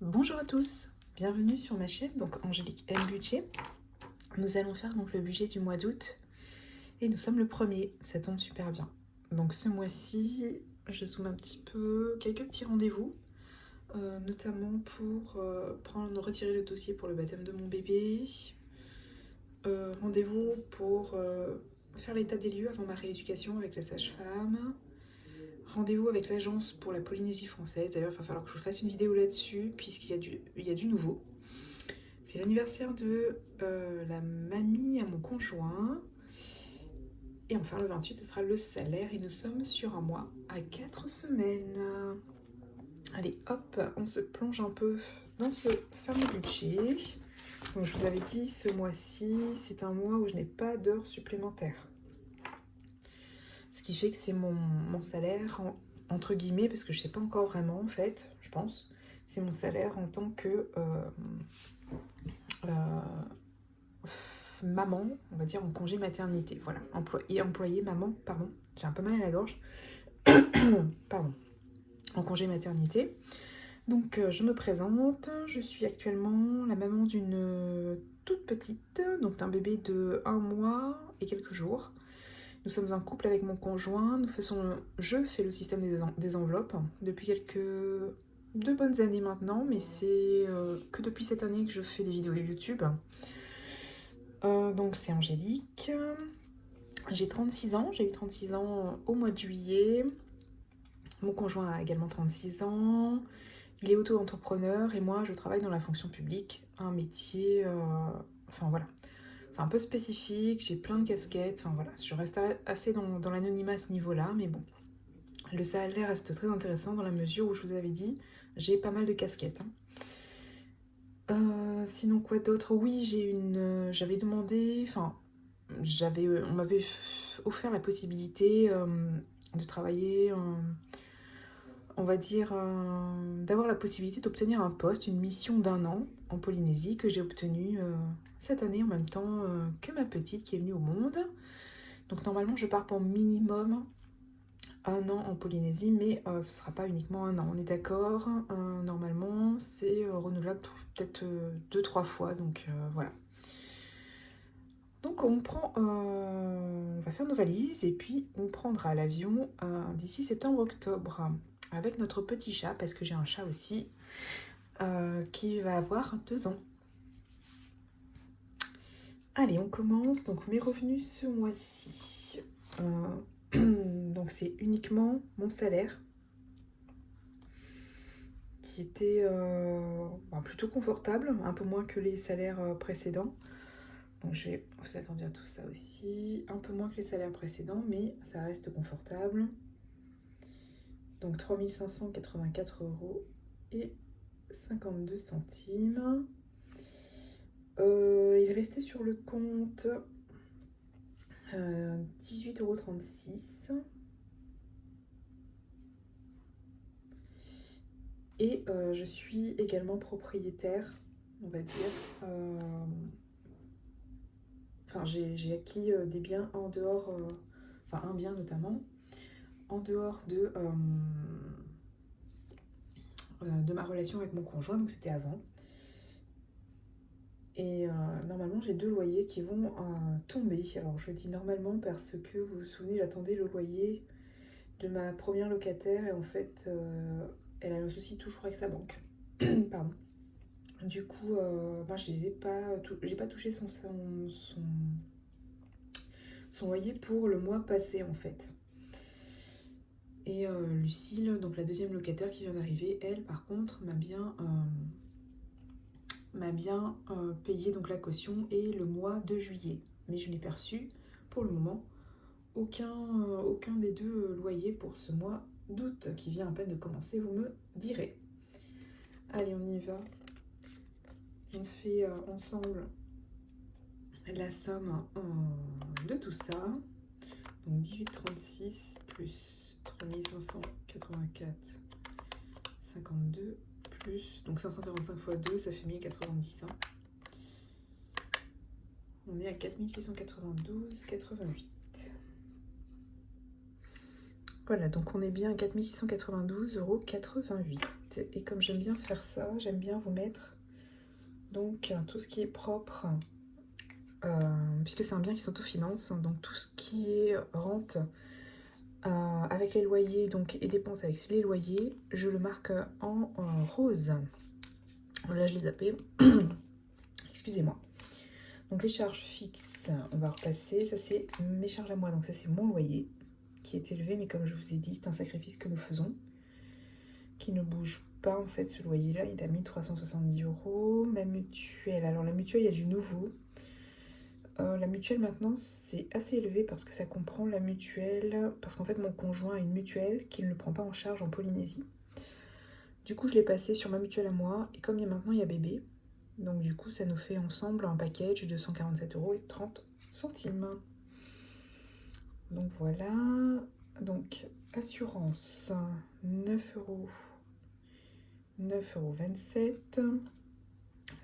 Bonjour à tous, bienvenue sur ma chaîne, donc Angélique M Budget. Nous allons faire donc le budget du mois d'août et nous sommes le 1er, ça tombe super bien. Donc ce mois-ci, je zoome un petit peu, quelques petits rendez-vous, notamment pour retirer le dossier pour le baptême de mon bébé, rendez-vous pour faire l'état des lieux avant ma rééducation avec la sage-femme, rendez-vous avec l'agence pour la Polynésie française. D'ailleurs, il va falloir que je vous fasse une vidéo là-dessus puisqu'il y a du nouveau. C'est l'anniversaire de la mamie à mon conjoint. Et enfin, le 28, ce sera le salaire. Et nous sommes sur un mois à 4 semaines. Allez, hop, on se plonge un peu dans ce fameux budget. Donc, je vous avais dit, ce mois-ci, c'est un mois où je n'ai pas d'heures supplémentaires. Ce qui fait que c'est mon salaire, entre guillemets, parce que je ne sais pas encore vraiment, en fait, je pense. C'est mon salaire en tant que maman, on va dire en congé maternité. Voilà, employé maman, pardon, j'ai un peu mal à la gorge. Pardon, en congé maternité. Donc je me présente, je suis actuellement la maman d'une toute petite, donc d'un bébé de 1 mois et quelques jours. Nous sommes un couple avec mon conjoint, je fais le système des enveloppes depuis deux bonnes années maintenant, mais c'est que depuis cette année que je fais des vidéos YouTube. Donc c'est Angélique, j'ai 36 ans, j'ai eu 36 ans au mois de juillet. Mon conjoint a également 36 ans, il est auto-entrepreneur et moi je travaille dans la fonction publique, un métier, enfin voilà, c'est un peu spécifique, j'ai plein de casquettes, enfin voilà, je reste assez dans l'anonymat à ce niveau-là, mais bon, le salaire reste très intéressant dans la mesure où je vous avais dit, j'ai pas mal de casquettes. Sinon quoi d'autre? Oui, j'avais demandé, enfin, on m'avait offert la possibilité de travailler, on va dire, d'avoir la possibilité d'obtenir un poste, une mission d'1 an en Polynésie que j'ai obtenue cette année en même temps que ma petite qui est venue au monde. Donc normalement je pars pour minimum 1 an en Polynésie, mais ce ne sera pas uniquement 1 an, on est d'accord. Normalement c'est renouvelable peut-être 2-3 fois, donc voilà. Donc on va faire nos valises et puis on prendra l'avion d'ici septembre-octobre avec notre petit chat, parce que j'ai un chat aussi qui va avoir 2 ans. Allez, on commence. Donc mes revenus ce mois-ci. Donc c'est uniquement mon salaire qui était plutôt confortable, un peu moins que les salaires précédents. Donc je vais vous agrandir tout ça aussi, un peu moins que les salaires précédents, mais ça reste confortable. Donc 3 584 € et 52 centimes. Il restait sur le compte 18,36 €. Et je suis également propriétaire, on va dire. Enfin, j'ai acquis des biens en dehors, enfin un bien notamment, en dehors de ma relation avec mon conjoint, donc c'était avant. Et normalement, j'ai 2 loyers qui vont tomber. Alors, je dis normalement parce que, vous vous souvenez, j'attendais le loyer de ma première locataire et en fait, elle a un souci toujours avec sa banque. Pardon. Du coup, j'ai pas touché son loyer pour le mois passé en fait. Et Lucille, donc la deuxième locataire qui vient d'arriver, elle par contre m'a bien payé donc la caution et le mois de juillet. Mais je n'ai perçu pour le moment aucun des 2 loyers pour ce mois d'août qui vient à peine de commencer, vous me direz. Allez, on y va. On fait ensemble la somme de tout ça. Donc 18,36 plus 3584,52 plus, donc 545 x 2, ça fait 1090. On est à 4692,88. Voilà, donc on est bien à 4 692,88 €. Et comme j'aime bien faire ça, j'aime bien vous mettre donc tout ce qui est propre, puisque c'est un bien qui s'autofinance, donc tout ce qui est rente avec les loyers donc, et dépenses avec les loyers, je le marque en rose. Là, je l'ai zappé. Excusez-moi. Donc les charges fixes, on va repasser. Ça, c'est mes charges à moi. Donc ça, c'est mon loyer qui est élevé, mais comme je vous ai dit, c'est un sacrifice que nous faisons, qui ne bouge pas en fait. Ce loyer-là, il a mis 370 €. Ma mutuelle, alors la mutuelle, il y a du nouveau. La mutuelle maintenant, c'est assez élevé parce que ça comprend la mutuelle, parce qu'en fait mon conjoint a une mutuelle qu'il ne prend pas en charge en Polynésie. Du coup, je l'ai passé sur ma mutuelle à moi, et comme maintenant il y a bébé, donc du coup ça nous fait ensemble un package de 147,30 €. Donc voilà, donc assurance 9 €, 9,27 €.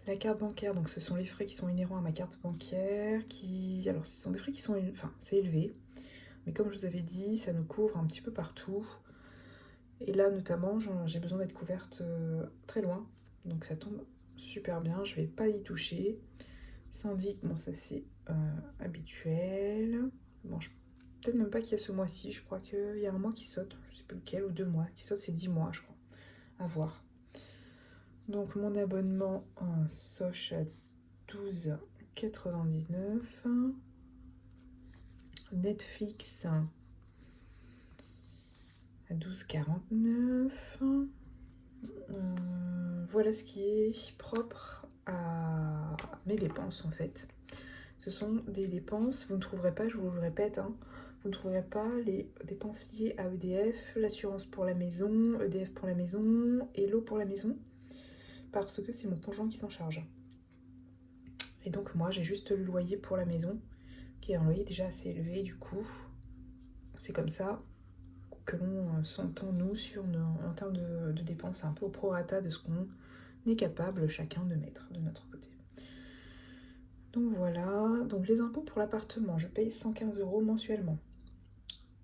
La carte bancaire, donc ce sont les frais qui sont inhérents à ma carte bancaire, alors ce sont des frais qui sont, enfin c'est élevé, mais comme je vous avais dit, ça nous couvre un petit peu partout. Et là notamment, j'ai besoin d'être couverte très loin, donc ça tombe super bien, je vais pas y toucher. Syndic, bon ça c'est habituel. Bon, peut-être même pas qu'il y a ce mois-ci, je crois qu'il y a un mois qui saute, je sais plus lequel, ou 2 mois qui saute, c'est 10 mois je crois, à voir. Donc mon abonnement en Soch à 12,99 €. Netflix à 12,49 €. Voilà ce qui est propre à mes dépenses en fait. Ce sont des dépenses, vous ne trouverez pas, je vous le répète, hein, vous ne trouverez pas les dépenses liées à EDF, l'assurance pour la maison, EDF pour la maison et l'eau pour la maison, parce que c'est mon conjoint qui s'en charge. Et donc moi j'ai juste le loyer pour la maison, qui est un loyer déjà assez élevé, du coup c'est comme ça que l'on s'entend nous en termes de dépenses, un peu au prorata de ce qu'on est capable chacun de mettre de notre côté. Donc voilà, donc les impôts pour l'appartement, je paye 115 € mensuellement.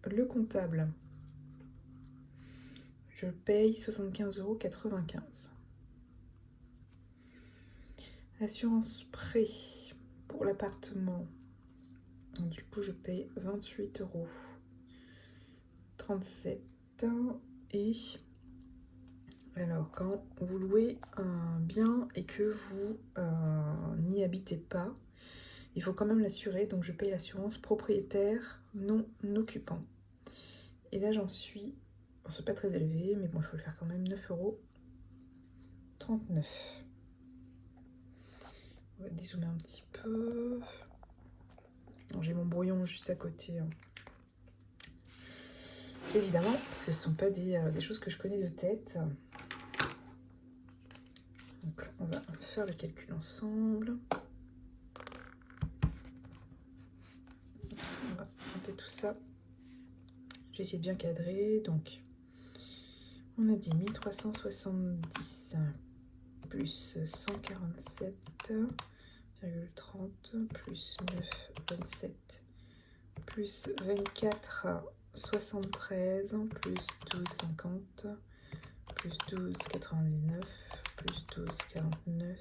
Le comptable, je paye 75,95 €. L'assurance prêt pour l'appartement, du coup je paye 28,37 €. Et alors quand vous louez un bien et que vous n'y habitez pas, il faut quand même l'assurer, donc je paye l'assurance propriétaire non occupant. Et là j'en suis, bon, c'est pas très élevé, mais bon il faut le faire quand même, 9,39 €. On va dézoomer un petit peu. J'ai mon brouillon juste à côté, hein. Évidemment, parce que ce ne sont pas des choses que je connais de tête. Donc on va faire le calcul ensemble. On va monter tout ça. Je vais essayer de bien cadrer. Donc on a dit 1370 plus 147,30 plus 9,27 plus 24,73 plus 12,50 plus 12,99 plus 12,49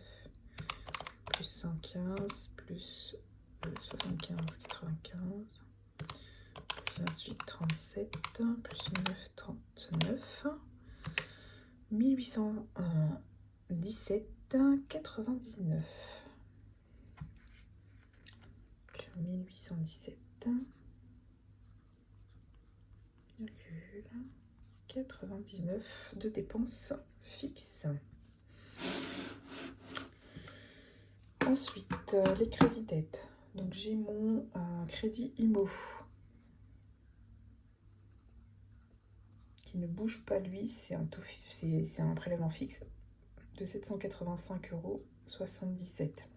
plus 115 plus 75,95 plus 28,37 plus 9,39 1817,99 1817,99 de dépenses fixes. Ensuite, les crédits dettes. Donc j'ai mon crédit IMO qui ne bouge pas lui, c'est un prélèvement fixe de 785,77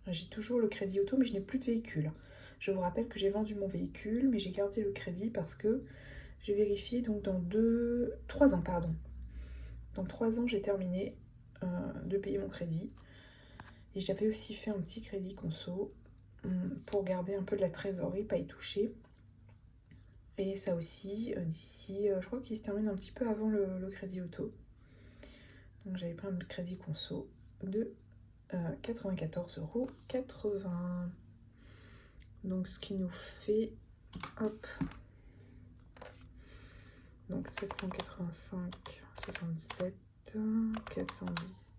€. J'ai toujours le crédit auto, mais je n'ai plus de véhicule. Je vous rappelle que j'ai vendu mon véhicule, mais j'ai gardé le crédit parce que j'ai vérifié, donc dans 3 ans, pardon. Dans 3 ans, j'ai terminé de payer mon crédit. Et j'avais aussi fait un petit crédit conso pour garder un peu de la trésorerie, pas y toucher. Et ça aussi, d'ici, je crois qu'il se termine un petit peu avant le crédit auto. Donc j'avais pris un crédit conso de 94,80 €. Donc ce qui nous fait, hop, donc 785,77, 410,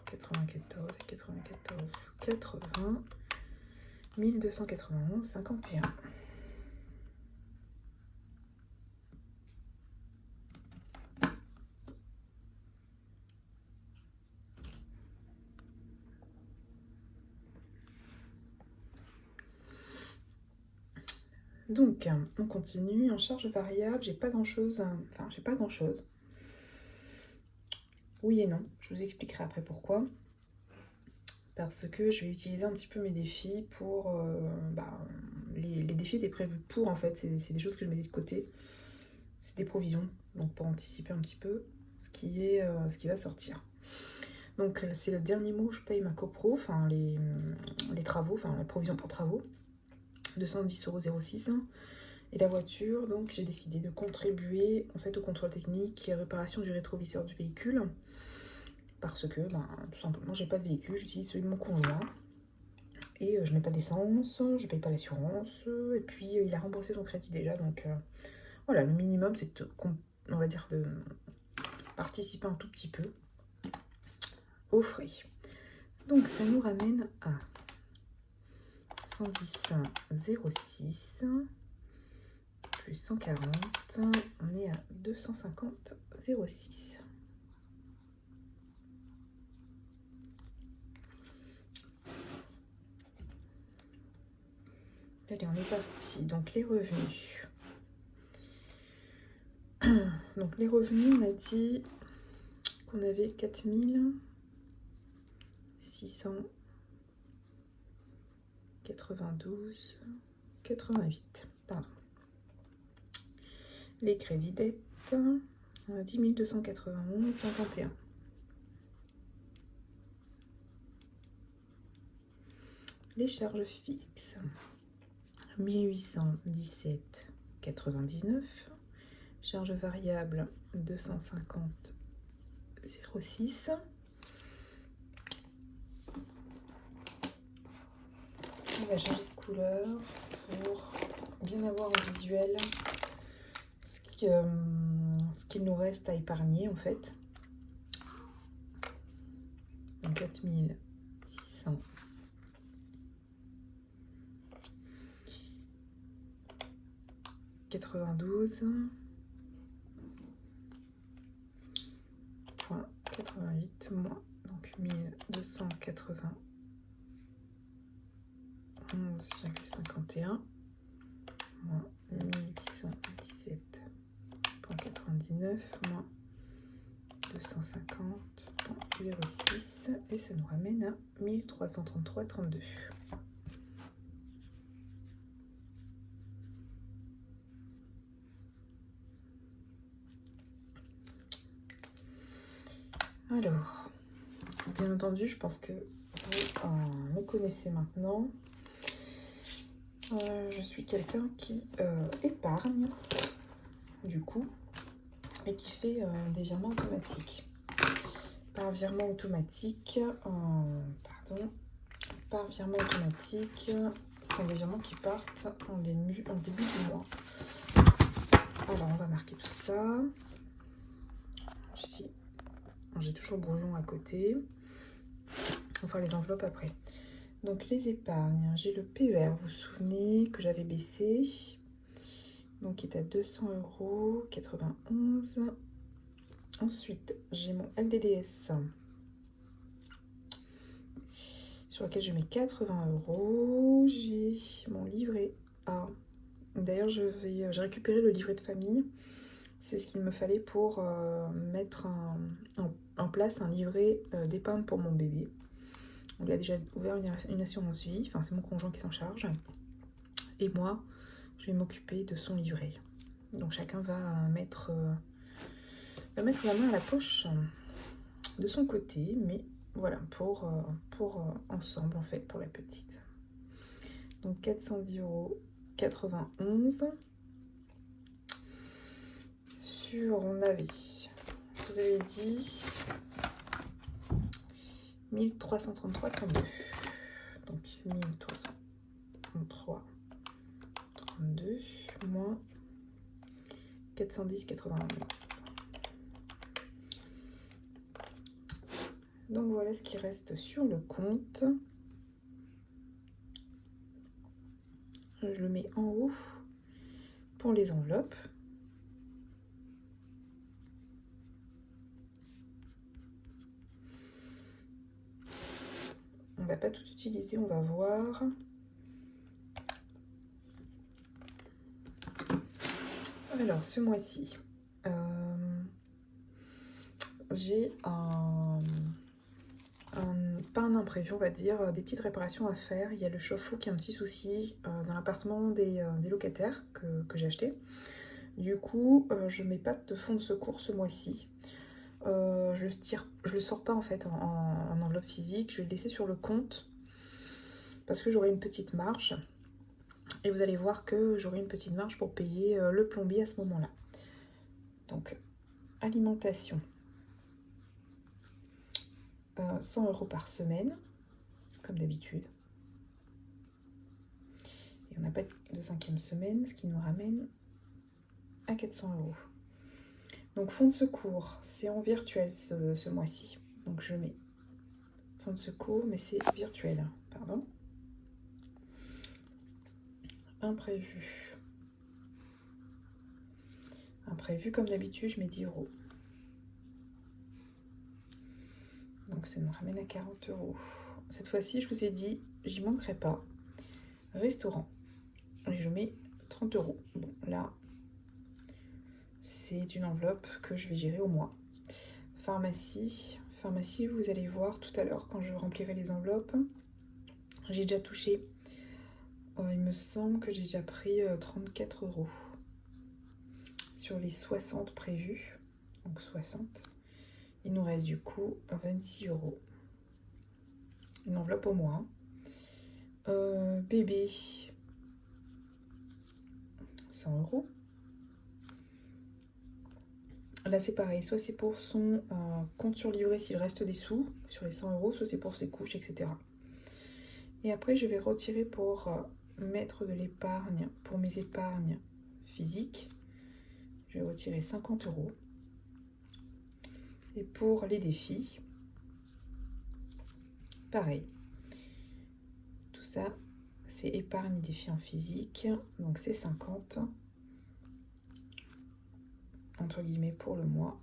94 et 94, 80, 1291,51. Donc, on continue. En charge variable, j'ai pas grand-chose. Enfin, j'ai pas grand-chose. Oui et non. Je vous expliquerai après pourquoi. Parce que je vais utiliser un petit peu mes défis pour... les défis étaient prévus pour, en fait. C'est des choses que je mettais de côté. C'est des provisions. Donc, pour anticiper un petit peu ce qui va sortir. Donc, c'est le dernier mot. Je paye ma copro, enfin, les travaux, enfin, la provision pour travaux. 210,06 €. Et la voiture, donc j'ai décidé de contribuer en fait au contrôle technique et à réparation du rétroviseur du véhicule. Parce que, tout simplement, j'ai pas de véhicule, j'utilise celui de mon conjoint. Et je mets pas d'essence, je paye pas l'assurance. Et puis, il a remboursé son crédit déjà. Donc, voilà, le minimum, c'est on va dire de participer un tout petit peu aux frais. Donc, ça nous ramène à 110,06 € plus 140, on est à 250,06 €. Allez, on est parti. Donc, les revenus. Donc, les revenus, on a dit qu'on avait 4692,88. Pardon. Les crédits dettes, on a dit 1291,51. Les charges fixes, 1817,99. Charges variables, 250,06. On va changer de couleur pour bien avoir en visuel ce qu'il nous reste à épargner en fait. Donc 4692,88 moins donc 1291,51 moins 1817,99 moins 250,06 et ça nous ramène à 1333,32. Alors, bien entendu, je pense que vous me connaissez maintenant. Je suis quelqu'un qui épargne, du coup, et qui fait des virements automatiques. Par virement automatique, par virement automatique, ce sont des virements qui partent en début du mois. Alors, on va marquer tout ça. J'ai toujours le brouillon à côté. On va faire les enveloppes après. Donc, les épargnes. J'ai le PER, vous vous souvenez, que j'avais baissé. Donc, qui est à 200,91 €. Ensuite, j'ai mon LDDS sur lequel je mets 80 €. J'ai mon livret A. D'ailleurs, j'ai récupéré le livret de famille. C'est ce qu'il me fallait pour mettre en place un livret d'épargne pour mon bébé. On lui a déjà ouvert une assurance vie. Enfin, c'est mon conjoint qui s'en charge. Et moi, je vais m'occuper de son livret. Donc, chacun va mettre la main à la poche de son côté. Mais voilà, pour ensemble, en fait, pour la petite. Donc, 410,91 €. facture, on avait, je vous avais dit, 1333,32. Donc 1333,32 moins 410,91. Donc voilà ce qui reste sur le compte. Je le mets en haut pour les enveloppes. On va pas tout utiliser, on va voir. Alors ce mois-ci, j'ai pas un imprévu, on va dire, des petites réparations à faire. Il y a le chauffe-eau qui a un petit souci dans l'appartement des locataires que j'ai acheté. Du coup, je mets pas de fonds de secours ce mois-ci. Je le sors pas en fait en enveloppe physique, je vais le laisser sur le compte parce que j'aurai une petite marge. Et vous allez voir que j'aurai une petite marge pour payer le plombier à ce moment-là. Donc, alimentation. 100 € par semaine, comme d'habitude. Et on n'a pas de 5e semaine, ce qui nous ramène à 400 €. Donc, fonds de secours, c'est en virtuel ce mois-ci. Donc, je mets fonds de secours, mais c'est virtuel, pardon. Imprévu. Imprévu, comme d'habitude, je mets 10 €. Donc ça me ramène à 40 €. Cette fois-ci, je vous ai dit, j'y manquerai pas. Restaurant. Et je mets 30 €. Bon, là, c'est une enveloppe que je vais gérer au mois. Pharmacie. Pharmacie, vous allez voir tout à l'heure quand je remplirai les enveloppes. J'ai déjà touché. Il me semble que j'ai déjà pris 34 € sur les 60 prévus. Donc 60. Il nous reste du coup 26 €. Une enveloppe au mois. Bébé. 100 €. Là c'est pareil, soit c'est pour son compte surlivré s'il reste des sous sur les 100 €, soit c'est pour ses couches, etc. Et après je vais retirer pour mettre de l'épargne, pour mes épargnes physiques, je vais retirer 50 €. Et pour les défis, pareil. Tout ça, c'est épargne et défis en physique, donc c'est 50 € entre guillemets pour le mois.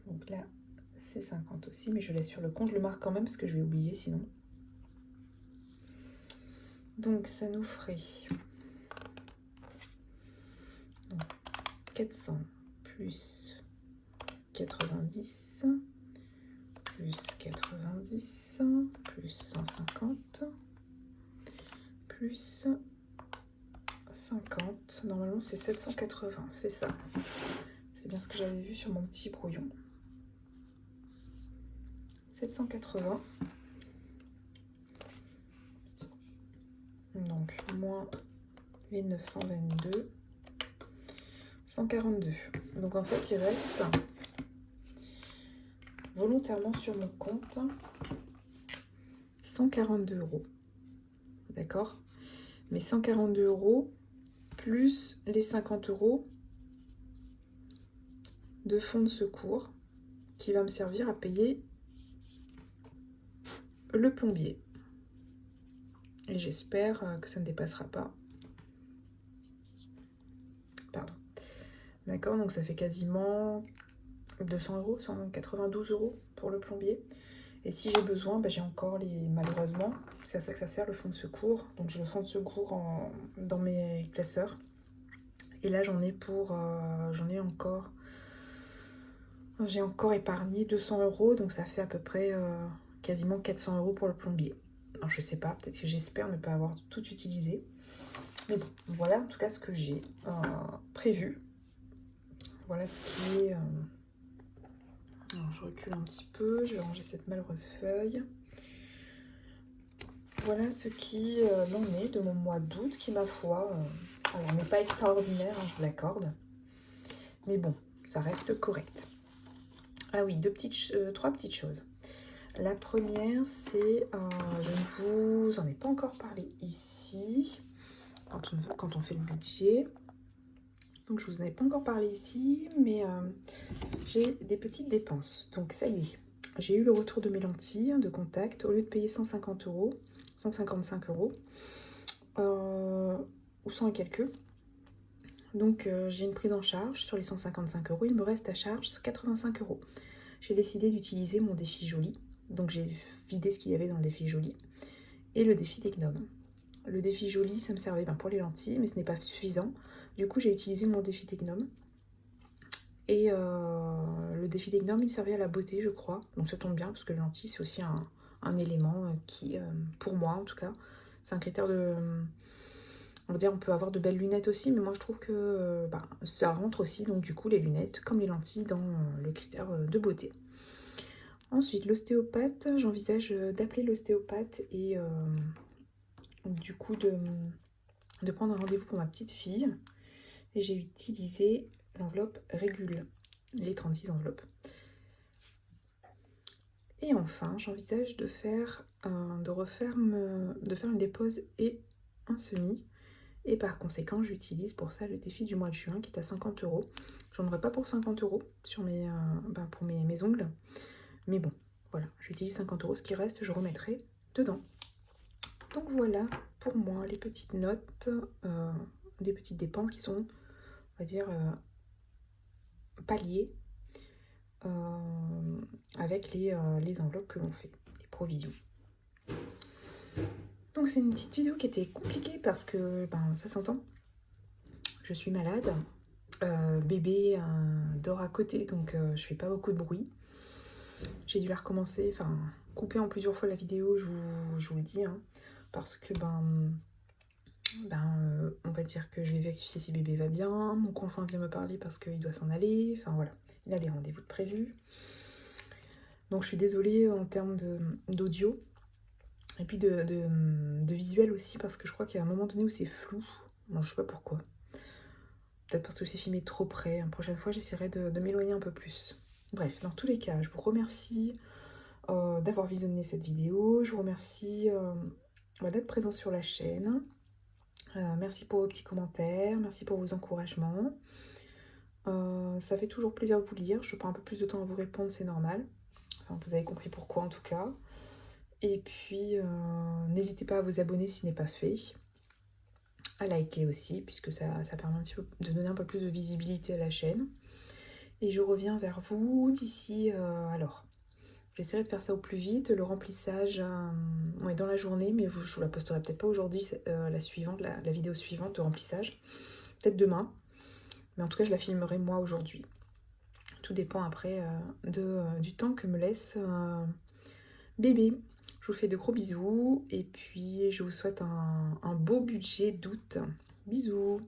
Donc là, c'est 50 aussi, mais je laisse sur le compte. Je le marque quand même parce que je vais oublier sinon. Donc ça nous ferait 400 plus 90 plus 90 plus 150 plus 50. Normalement c'est 780, c'est ça. C'est bien ce que j'avais vu sur mon petit brouillon. 780. Donc moins les 922. 142. Donc en fait il reste volontairement sur mon compte 142 €. D'accord? Mais 142 € plus les 50 € de fonds de secours qui va me servir à payer le plombier. Et j'espère que ça ne dépassera pas. Pardon. D'accord, donc ça fait quasiment 200 €, 192 € pour le plombier. Et si j'ai besoin, j'ai encore les... Malheureusement, c'est à ça que ça sert le fonds de secours. Donc j'ai le fonds de secours dans mes classeurs. Et là j'en ai pour... J'ai encore épargné 200 €, donc ça fait à peu près quasiment 400 € pour le plombier. Alors je sais pas, peut-être que j'espère ne pas avoir tout utilisé. Mais bon, voilà en tout cas ce que j'ai prévu. Voilà ce qui est... Alors je recule un petit peu, je vais ranger cette malheureuse feuille. Voilà ce qui l'en est de mon mois d'août qui, ma foi, alors n'est pas extraordinaire, je vous l'accorde. Mais bon, ça reste correct. Ah oui, trois petites choses. La première, c'est, je ne vous en ai pas encore parlé ici, quand on fait le budget. Donc je vous en ai pas encore parlé ici, mais j'ai des petites dépenses. Donc ça y est, j'ai eu le retour de mes lentilles de contact. Au lieu de payer 150 €, 155 €, ou 100 et quelques. Donc j'ai une prise en charge sur les 155 €. Il me reste à charge 85 €. J'ai décidé d'utiliser mon défi joli. Donc j'ai vidé ce qu'il y avait dans le défi joli. Et le défi des gnomes. Le défi joli, ça me servait pour les lentilles, mais ce n'est pas suffisant. Du coup, j'ai utilisé mon défi des gnomes. Et le défi des gnomes, il servait à la beauté, je crois. Donc ça tombe bien, parce que les lentilles, c'est aussi un élément qui, pour moi en tout cas, c'est un critère de... On va dire, on peut avoir de belles lunettes aussi, mais moi je trouve que ça rentre aussi, donc du coup, les lunettes, comme les lentilles, dans le critère de beauté. Ensuite, l'ostéopathe, j'envisage d'appeler l'ostéopathe et du coup de prendre un rendez-vous pour ma petite fille. Et j'ai utilisé l'enveloppe Régule, les 36 enveloppes. Et enfin, j'envisage de faire une dépose et un semis. Et par conséquent, j'utilise pour ça le défi du mois de juin qui est à 50 €. J'en aurai pas pour 50 € sur pour mes ongles. Mais bon, voilà, j'utilise 50 €. Ce qui reste, je remettrai dedans. Donc voilà pour moi les petites notes, des petites dépenses qui sont, on va dire, paliers avec les enveloppes que l'on fait, les provisions. Donc c'est une petite vidéo qui était compliquée parce que ça s'entend. Je suis malade, bébé dort à côté, donc je fais pas beaucoup de bruit. J'ai dû la recommencer, couper en plusieurs fois la vidéo, je vous le dis, parce que on va dire que je vais vérifier si bébé va bien, mon conjoint vient me parler parce qu'il doit s'en aller, voilà, il a des rendez-vous de prévus. Donc je suis désolée en termes d'audio, et puis de visuel aussi, parce que je crois qu'il y a un moment donné où c'est flou, je sais pas pourquoi. Peut-être parce que c'est filmé trop près, la prochaine fois j'essaierai de m'éloigner un peu plus. Bref, dans tous les cas, je vous remercie d'avoir visionné cette vidéo, je vous remercie d'être présent sur la chaîne. Merci pour vos petits commentaires, merci pour vos encouragements. Ça fait toujours plaisir de vous lire, je prends un peu plus de temps à vous répondre, c'est normal. Vous avez compris pourquoi en tout cas. Et puis, n'hésitez pas à vous abonner si ce n'est pas fait. À liker aussi, puisque ça permet un petit peu de donner un peu plus de visibilité à la chaîne. Et je reviens vers vous d'ici... alors, j'essaierai de faire ça au plus vite. Le remplissage est dans la journée, mais je vous la posterai peut-être pas aujourd'hui, la vidéo suivante de remplissage. Peut-être demain. Mais en tout cas, je la filmerai moi aujourd'hui. Tout dépend après du temps que me laisse bébé. Je vous fais de gros bisous et puis je vous souhaite un beau budget d'août. Bisous!